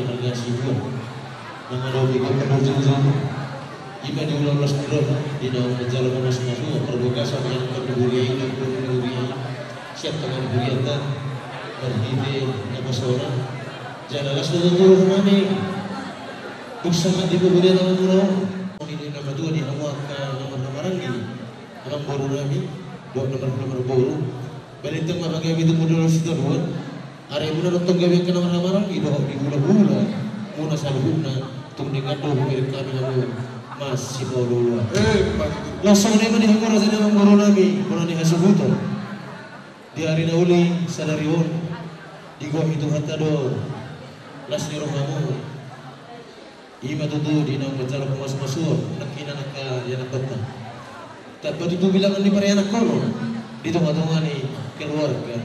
harga sibuan nang ada bikin penunjuk iba di ulang las kudor di dalam jalan masuk perbukasan yang berduri siap tangan buri anda berdiri apa seorang jalan las kudor kami bersama di beri tangan murah ini nama dua di awal ke nomor lagi orang baru kami dua nomor baru balik tengah bagi itu modal situ buat hari ini nonton gawe ke nomor lagi doa di bulan muna saluhuna tung dengan doa milik kami lalu masih bawa langsung ni mah dihanggar sa namang guru nami muna ni hasubuto di hari na uli sadarion di gua itu hatta do las ni rohamu ima tutu di nang macara pemas-masur nakina naka yan nakata dapat itu bilangan di pare anak kono di tengah-tengah ni keluarga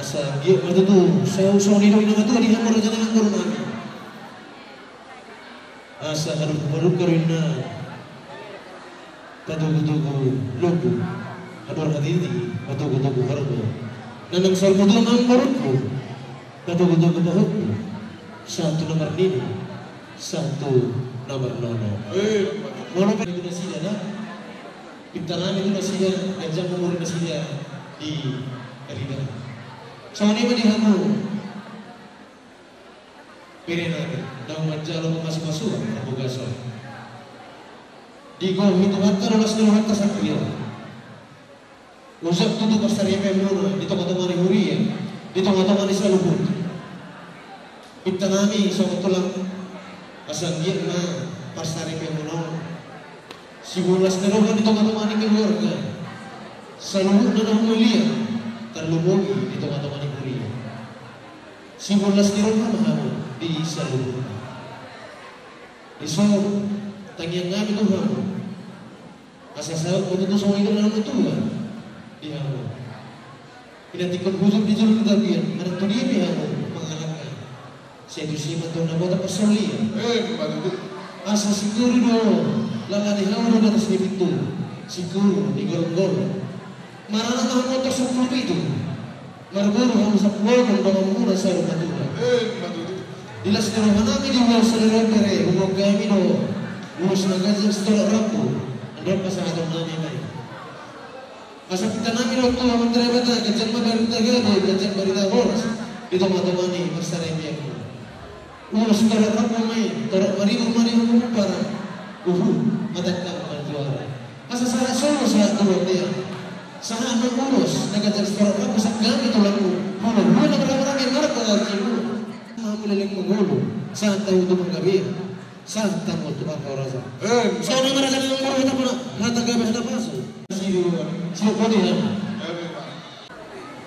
asa dia matutu saya usah ni do ina matu di hanggar sa namang guru nami asa harus baru karena katugu-tugu logo hador hadidi katugu-tugu hargo nanang sarpo doon ang barutko katugu-tugu bahutko satu nomor ini satu nomor nono nono pa ito na sila na pintangan ito na sila ganjang umuri na sila di karida so ano ba di hamo Piringan dalam majalah masuk-masuk Nabugaso. Di kau itu hatta rolas nilo hatta sakriya. Usap tutu pasarya memuna di tengah-tengah huriya, di tengah-tengah ni salubut. Kita nami sama tulang asanggian na pasarya memuna. Sibulas nilo di tengah-tengah ni keluarga. Salubut na mulia terlumugi di tengah-tengah ni huriya. Sibulas nilo mahamu di salubut. Iso tangian ngami Tuhan. Asal-asal untuk semua itu dalam Tuhan. Dia pinatikan hujung di jalur kedabian. Mana tu dia mengalahkan. Saya tu sih mantu nak buat apa solia. Asal sikuri do, lala di hawa do atas pintu. Sikuri di gorong-gorong. Marana tahu motor sepuluh itu. Marburu harus sepuluh dengan murah saya Tuhan. Dilas na naman namin yung mga salirang pere, humog kami no, umus na ganyan sa tolak rampo, andang pa sa atong namin may. Masakita namin no, ito ang drama na, ganyan mabarita gani, ganyan barita oras, dito matumani, masaray niya ko. Umus tolak rampo may, tolak marino para, matagtang pagjuara. Asa sa solo sa tulog niya, sa amang umus, na ganyan sa tolak rampo, sa gamit ulang mo, humog, na marami marka lagi mo. Mulaling magulo saan tayo ito magabi saan tayo ito makarasa saan ang marakan ng mga ito na natagabi na paso sino ko niya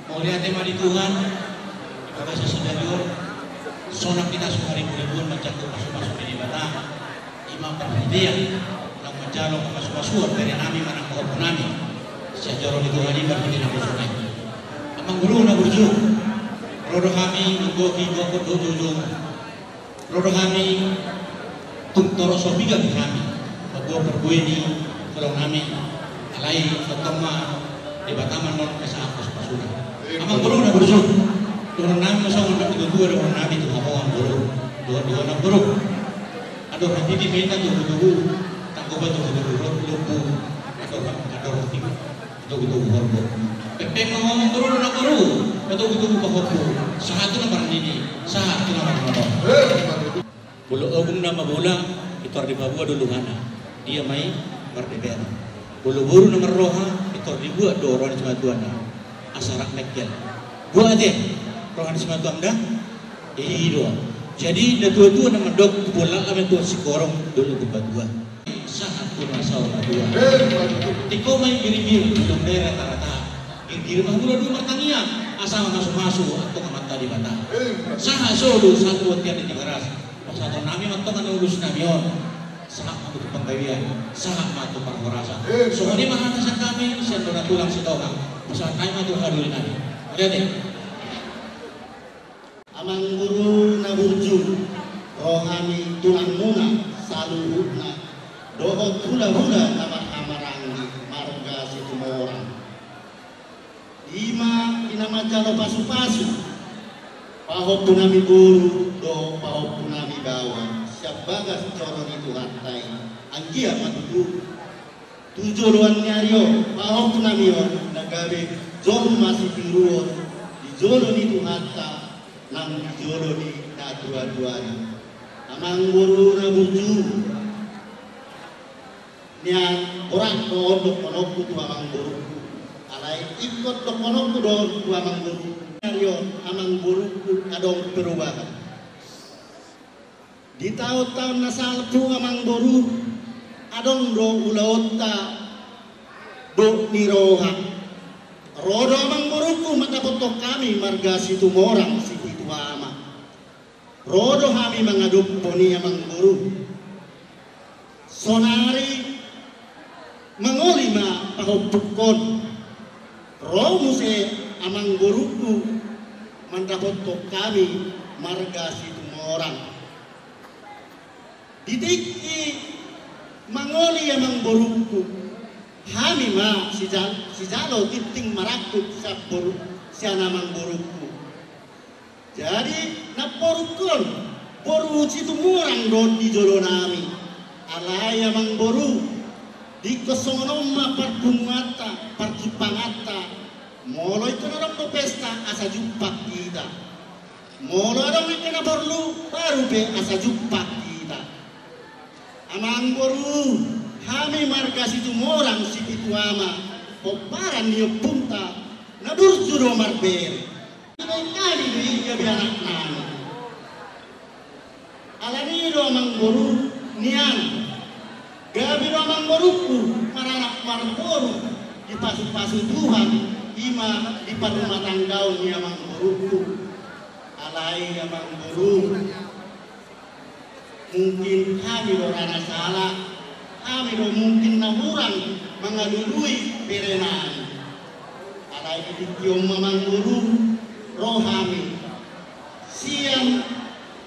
mau lihat tema di Tuhan ibadah sesudah sonang kita sehari pun mencakup masuk-masuk di bata imam perhentian lang menjalo masuk-masuk dari nami manang mohon nami sejarah di Tuhan ini berhenti na musuh amang guru na burju rodo kami menggoki gokot dudung rodo kami tuntoro sobiga kami paggo perbueni kalau kami alai fatama di bataman non kesa apos pasuda amang guru na burjo turun nami masang untuk itu dua orang nabi itu hawang guru dua na guru ado hati di meta tuh tangko batu lupu atau roti itu horbo pepeng ngomong guru na guru atau itu pahopo satu nomor ini satu nomor bulu ogung nama bola itu di Papua dulu hana dia main merdeka bulu buru nomor roha itu dibuat dorong di sematuana asarak mekel gua aja rohan di sematuan dah dua jadi dua nama dok bola kami tuh si korong dulu tempat dua satu masalah dua tiko main giri-giri belum daerah rata-rata giri mah dua pertanian asal masuk atau mata di mata. Saha solo satu tiada di garas. Satu nami matang kan urus namion. Saha aku penggawian. Saha matu perhorasa. Soalnya mah atasan kami sendora tulang sedorang. Masa kami matu hadurin nami. Lihat deh. Amang guru na burju. Rohani tulang muna saluhuna. Dohot hula-hula kamar-kamarangi marga situmorang. Ima inamajalo pasu-pasu pahop tunami guru do do pau punami bawa siabagas coron itu hatai anggia matutu tujoluan nyario pau punami on nagabe jolu masih piruon di jolo itu hatta nang di jolo ni na dua-duanya amang buru na buju nian orang do konok tu amang buru alai ikut do konok do amang buru nyario amang buru adong perubahan di tahun-tahun nasalpu amang boru adong do ulaota do niroha rodo amang boruku matapotok kami marga situ morang situ ama rodo kami mengadup poni amang boru sonari mangolima pahopukon ro muse amang boruku matapotok kami marga situ morang didiki mangoli amang boruku hami ma si jalo titing marakut sa boru siya namang boruku jadi naporukon boru situ murang do di jolo nami alay amang boru di kosongonom ma parpungata parkipangata molo itu narang do pesta asa jumpak kita molo narang ikana borlu baru be asa jumpak kita amang boru hami marga situ morang situ ama poparan niyo punta naburjuro marbere kali di gabi anak nana alani do amang boru nian gabi do amang boruku maranak marboru di pasu-pasu Tuhan ima di rumah tanggau ni amang boruku alai amang boru mungkin kami orang salah, kami mungkin namurang mengadului perenan. Alai dikiom mamang guru roh kami siang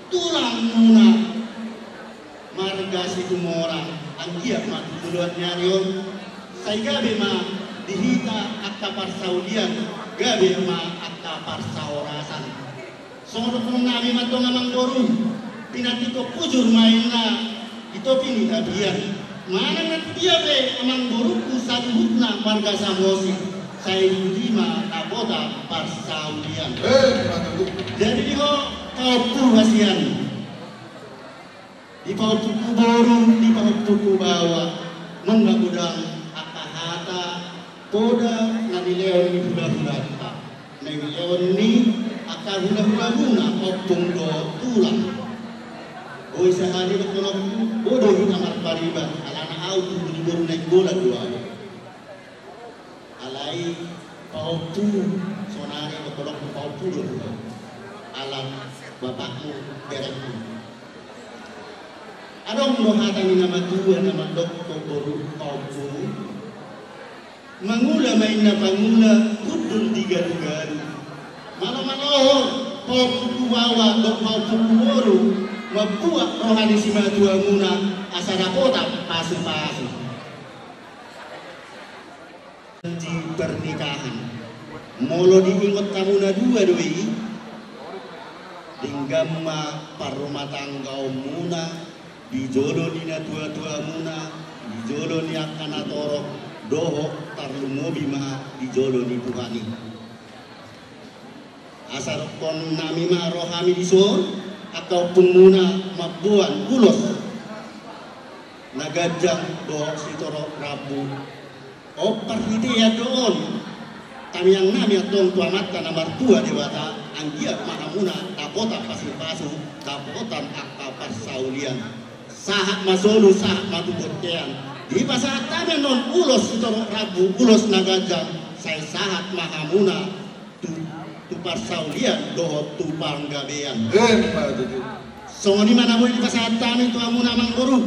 tulang muna marga situ morang anggiak mati duluan nyarion saya gabe ma dihita akta parsaudian gabe ma akta parsaurasan sono pun nami matong amang guru pinatiko pujur mainna itu pini tabian mana nanti dia be amang boruku satu hutna marga samosi saya lima tabota parsaudian jadi dia kau hasian di bawah tuku boru di bawah tuku bawah menggudang akahata poda nadi leon ni hula-hula nadi leon ni akah hula-hula opung do tulang. Oi sehari kalau bodoh di kamar pariban, alana auto di baru naik bola dua. Alai pautu sonari kalau pautu dua. Alam bapakmu berekmu. Adong rohata ni nama tua nama doktor baru pautu. Mangula main na pangula kudul digaru-garu. Malam-malam pautu bawa dok pautu baru. Membuat rohani si matua muna asara kota pasu-pasu di pernikahan molo diingot kamu na dua doi dinggama parumah tangga muna di jodoh dina tua-tua muna di jodoh ni akan atorok doho tarlumobi ma di jodoh ni Tuhani asar kon nami ma rohami disor atau muna mabuan ulos nagajang doh sitoro rabu opar ya doon kami yang nami atong tuamata nomor 2 dewata anggia mahamuna tapota pasu-pasu tapotan akta parsaulian sahat masolu sahat matubotean di pasahat kami non ulos sitoro rabu ulos nagajang saya sahat mahamuna tu parsaulian doh tu panggabean. So di mana boleh di pasatan itu amun amang guru.